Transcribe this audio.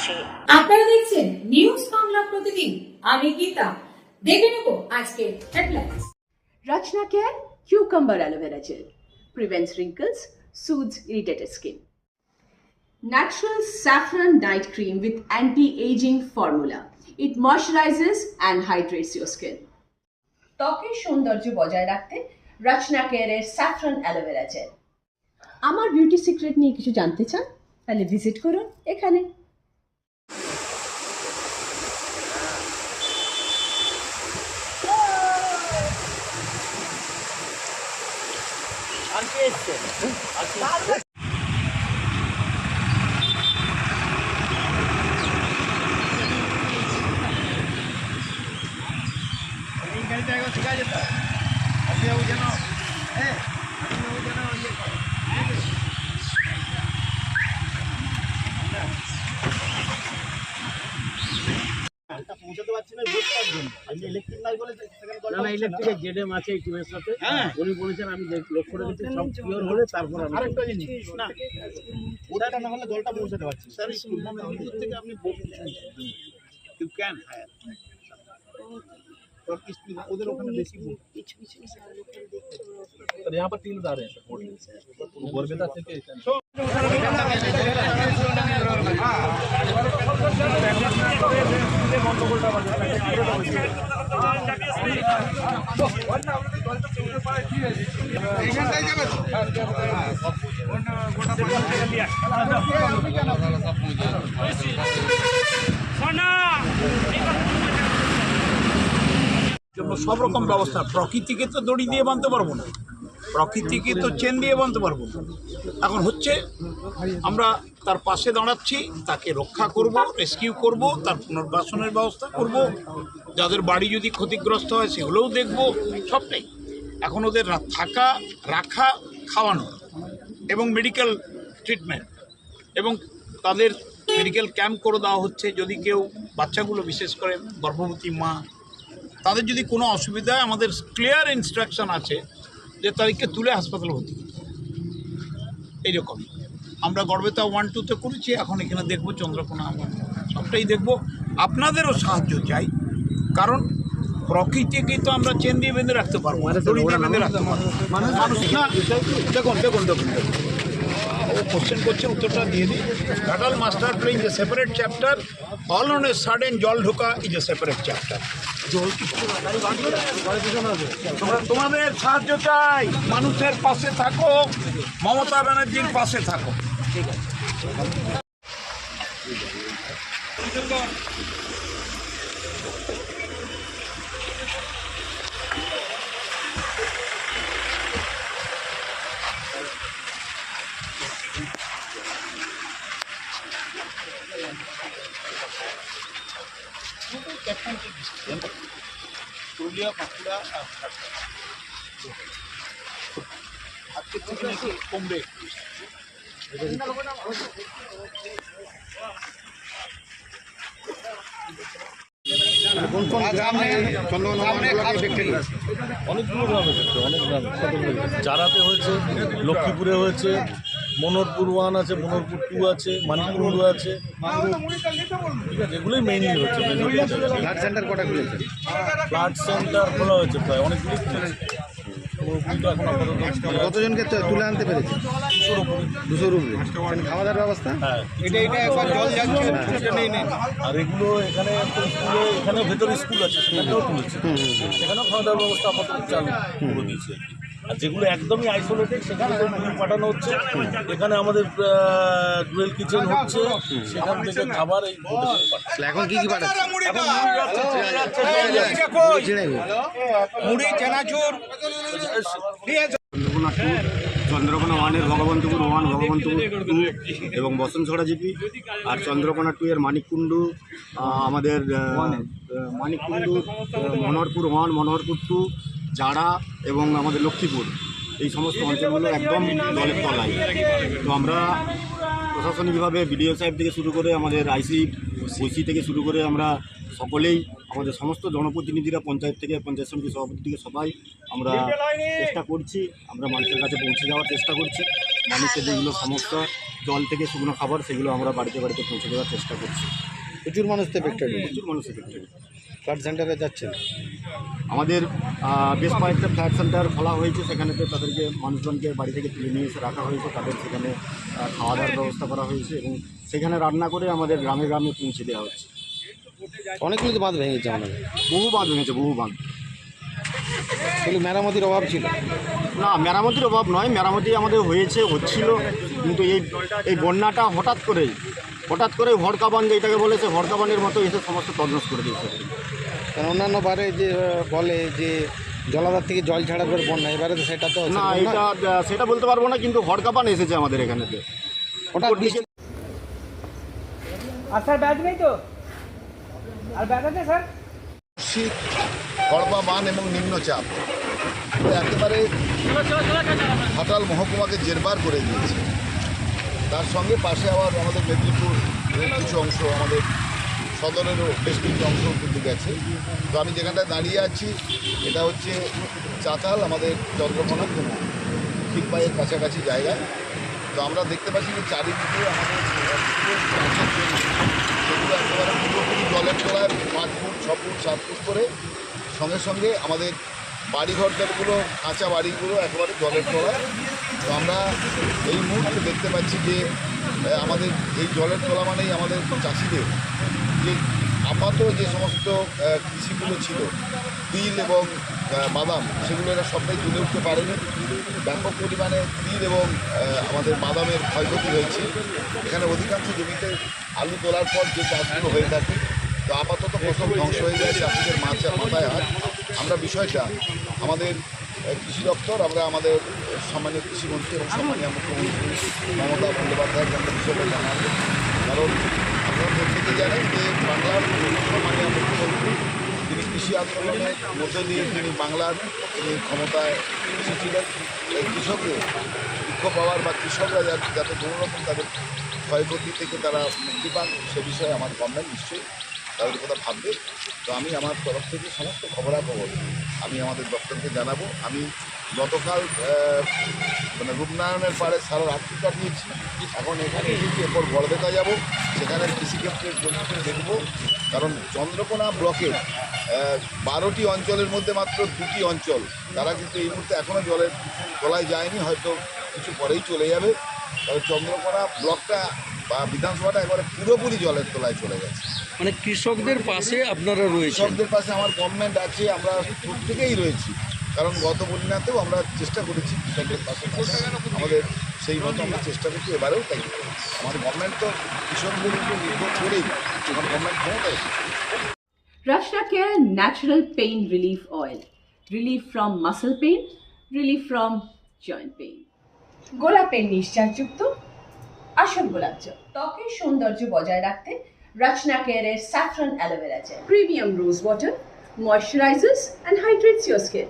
পাশে। আপনারা দেখছেন নিউজ বাংলা প্রতিদিন। আমি গীতা। দেখে নেব আজকে headlines. Rachna Care Cucumber Aloe Vera Gel prevents wrinkles, soothes irritated skin. Natural Saffron Night Cream with anti-aging formula. It moisturizes and hydrates your skin. ত্বকের সৌন্দর্য বজায় রাখতে রাচনা কেয়ারের স্যাফরন অ্যালোভেরা জেল। আমার বিউটি সিক্রেট নিয়ে কিছু জানতে চান? তাহলে ভিজিট করুন এখানে। পৌঁছাতে পারছি না বোঝার জন্য আমি ইলেকট্রিক নাই বলে না ইলেকট্রিকের জেডএম আছে এই টিমের সাথে উনি বলেছেন আমি লক্ষ্য রেখেছি সব ক্লিয়ার হলে তারপর আমি আরেকটা জিনিস না ওটা না হলে জলটা পৌঁছাতে পারছি স্যার স্কুল থেকে আপনি ইউ ক্যান হায়ার और किस उधर ওখানে বেশি सर यहाँ पर 3 आ रहे हैं सर गोरबेता से के সব রকম ব্যবস্থা প্রকৃতিকে তো দড়ি দিয়ে বাঁধতে পারবো না, প্রকৃতিকে তো চেন দিয়ে বাঁধতে পারবো না। এখন হচ্ছে আমরা তার পাশে দাঁড়াচ্ছি, তাকে রক্ষা করব, রেস্কিউ করব, তার পুনর্বাসনের ব্যবস্থা করব, যাদের বাড়ি যদি ক্ষতিগ্রস্ত হয় সেগুলোও দেখব, সবটাই। এখন ওদের থাকা, রাখা, খাওয়ানো এবং মেডিকেল ট্রিটমেন্ট এবং তাদের মেডিকেল ক্যাম্প করে দেওয়া হচ্ছে। যদি কেউ বাচ্চাগুলো বিশেষ করে গর্ভবতী মা তাদের যদি কোনো অসুবিধা হয় আমাদের ক্লিয়ার ইনস্ট্রাকশন আছে যে তাদেরকে তুলে হাসপাতালে ভর্তি করতে হবে। এইরকম আমরা গড়বেতা 1-2-তে করেছি, এখন এখানে দেখবো চন্দ্রকোনা, সবটাই দেখবো। আপনাদেরও সাহায্য চাই, কারণ প্রকৃতিকে তো আমরা চেন দিয়ে বেঁধে রাখতে পারবো, দড়ি দিয়ে বেঁধে রাখতে পারবো মানুষ না। দেখুন দেখুন দেখুন দেখুন ও কোশ্চেন করছে, উত্তরটা দিয়ে দিই। Ghatal master plan is a separate chapter, all on a sudden জল ঢোকা ইজ এ সেপারেট চ্যাপ্টার। তোমাদের সাহায্য চাই, মানুষের পাশে থাকো, মমতা ব্যানার্জির পাশে থাকো। ঠিক আছে। পুরুলিয়া, বাঁকুড়া আর আজকের থেকে নাকি কমবে। অনেকগুলো গ্রাম হয়েছে, অনেক গ্রাম জারাতে হয়েছে, লক্ষ্মীপুরে হয়েছে, মনোহরপুর 1 আছে, মনোহরপুর 2 আছে, মানিকপুর আছে, ঠিক আছে, এগুলোই মেইনলি হচ্ছে। ব্লাড সেন্টার কটা খুলেছে? ব্লাড সেন্টার খোলা হয়েছে প্রায়, অনেকগুলি খুলেছে। এখন কতজনকে তুলে আনতে পেরেছে? 200-র উপরে। খাওয়া দাওয়ার ব্যবস্থা? হ্যাঁ, আর এগুলো এখানে স্কুলে, এখানেও ভেতরে স্কুল আছে, সেখানেও তুলেছে, সেখানেও খাওয়া দাওয়ার ব্যবস্থা আপাতত চালু করে দিয়েছে। আর যেগুলো একদমই আইসোলেটেড সেখানে পাঠানো হচ্ছে। এখানে আমাদের ডুয়েল কিচেন হচ্ছে, সেখান থেকে খাবার এই এখন কি কি পাঠাচ্ছে? চন্দ্রকোনা 1-এর ভগবন্তপুর 1, ভগবন্তপুর 2 এবং বসনছড়া জিপি, আর চন্দ্রকোনা 2-এর মানিককুণ্ডু, আমাদের মানিককুণ্ডু, মনোহরপুর 1, মনোহরপুর 2, জাড়া এবং আমাদের লক্ষ্মীপুর, এই সমস্ত অঞ্চলগুলো একদম জলের তলায়। তো আমরা প্রশাসনিকভাবে বিডিও সাহেব থেকে শুরু করে আমাদের ওসি থেকে শুরু করে আমরা সকলেই, আমাদের সমস্ত জনপ্রতিনিধিরা, পঞ্চায়েত থেকে পঞ্চায়েত সমিতি সভাপতি থেকে সবাই আমরা চেষ্টা করছি, আমরা মানুষের কাছে পৌঁছে যাওয়ার চেষ্টা করছি। মানুষের যেগুলো সমস্যা জল থেকে শুকনো খাবার সেগুলো আমরা বাড়িতে বাড়িতে পৌঁছে দেওয়ার চেষ্টা করছি। প্রচুর মানুষ তো এফেক্টেড, প্রচুর মানুষ এফেক্টেড। ফ্লাড সেন্টারে যাচ্ছেন? আমাদের বেশ কয়েকটা ফ্ল্যাট সেন্টার খোলা হয়েছে, সেখানেতে তাদেরকে মানুষজনকে বাড়ি থেকে তুলে নিয়ে এসে রাখা হয়েছে, তাদের সেখানে খাওয়া দাওয়ার ব্যবস্থা করা হয়েছে এবং সেখানে রান্না করে আমাদের গ্রামে গ্রামে পৌঁছে দেওয়া হচ্ছে। অনেকগুলো তো বাঁধ ভেঙেছে আমাদের, বহু বাঁধ ভেঙেছে, বহু বাঁধ। সেগুলো মেরামতির অভাব ছিল? না, মেরামতির অভাব নয়, মেরামতি আমাদের হচ্ছিল, কিন্তু এই বন্যাটা হঠাৎ করে ভড়কা বাঁধ যেটাকে বলেছে, ভড়কা বাঁধের মতো এসে সমস্ত তছনছ করে দিয়েছে। কারণ অন্যান্য বারে যে বলে যে জলাধার থেকে জল ছাড়া করে বন্যা, এবারে তো সেটা তো না, সেটা বলতে পারবো না, কিন্তু ভড়কা বাঁধ এসেছে আমাদের এখানেতে। হঠাৎ বৃষ্টি আর স্যার ব্যাগ নেই তো? আর ব্যাগ আছে স্যার? শীত, কড়বা বান এবং নিম্নচাপ একেবারে ঘাটাল মহকুমাকে জেরবার করে দিয়েছে। তার সঙ্গে পাশে আবার আমাদের মেদিনীপুর কিছু অংশ, আমাদের সদরেরও বেশ কিছু অংশ কিন্তু গেছে। তো আমি যেখানটায় দাঁড়িয়ে আছি এটা হচ্ছে চাতাল, আমাদের চন্দ্রকোনা খিলপাইয়ের কাছাকাছি জায়গায়। তো আমরা দেখতে পাচ্ছি যে চারিদিকে আমাদের সেগুলো একেবারে পুরোপুরি জলের তলায় 5 ফুট 6 ফুট 7 ফুট করে, সঙ্গে সঙ্গে আমাদের বাড়িঘরগুলো, কাঁচা বাড়িগুলো একেবারে জলের তলায়। তো আমরা এই মুহূর্তে দেখতে পাচ্ছি যে আমাদের এই জলের তলা মানেই আমাদের চাষিদের যে আপাতত যে সমস্ত কৃষিগুলো ছিল, তিল এবং বাদাম, সেগুলো এরা সবটাই তুলে উঠতে পারেনি। ব্যাপক পরিমাণে তিল এবং আমাদের বাদামের ক্ষয়ক্ষতি হয়েছে। এখানে অধিকাংশ জমিতে আলু তোলার পর যে চাষগুলো হয়ে থাকে, তো আপাতত ফসল ধ্বংস হয়ে যায়, চাষিদের মাথায় হাত। আমরা বিষয়টা আমাদের কৃষি দপ্তর, আমরা আমাদের সম্মানীয় কৃষিমন্ত্রী এবং সম্মানীয় মুখ্যমন্ত্রী মমতা বন্দ্যোপাধ্যায়কে আমরা বিষয়টা জানাবো। কারণ আপনারা প্রত্যেকে জানেন যে বাংলার সম্মানীয় মুখ্যমন্ত্রী তিনি কৃষি আন্দোলনের মধ্য দিয়ে তিনি ক্ষমতায় এসেছিলেন। কৃষকদের দুঃখ পাওয়ার বা কৃষকরা যাতে কোনোরকম তাদের ক্ষয়ক্ষতি থেকে তারা মুক্তি পান, সে বিষয়ে আমার গভর্নমেন্ট নিশ্চয়ই তাদের কথা ভাববে। তো আমি আমার তরফ থেকে সমস্ত খবরাখবর আমি আমাদের দপ্তরকে জানাবো। আমি গতকাল রূপনারায়ণের পাড়ে সারা রাত্রি কাটিয়েছি, এখন এখানে এসেছি, এরপর বড়দেখা যাব, সেখানে কৃষিক্ষেত্রের পরিস্থিতি দেখব। কারণ চন্দ্রকোনা ব্লকের 12টি অঞ্চলের মধ্যে মাত্র 2টি অঞ্চল, তারা কিন্তু এই মুহূর্তে এখনও জলের তলায় যায়নি, হয়তো কিছু পরেই চলে যাবে। তবে চন্দ্রকোনা ব্লকটা বা বিধানসভাটা একবারে পুরোপুরি জলের তলায় চলে গেছে। মানে কৃষকদের পাশে আপনারা রয়েছেন? কৃষকদের পাশে আমার গভর্নমেন্ট আছে, আমরা প্রত্যেকেই রয়েছি। কারণ গত বন্যাতেও আমরা চেষ্টা করেছি কৃষকদের পাশে, আমাদের সেই মতো আমরা চেষ্টা করছি, এবারেও তাই। আমাদের গভর্নমেন্ট তো কৃষকদের উপর নির্ভর করেই আমার গভর্নমেন্ট ক্ষমতায়। Rachna Care Natural Pain Relief Oil. Relief from muscle pain, relief from joint pain. গোলাপের নিশ্চাসযুক্ত আসল গোলাপ জল। ত্বকের সৌন্দর্য বজায় রাখতে Rachna Care saffron aloe vera gel. Premium rose water moisturizes and hydrates your skin.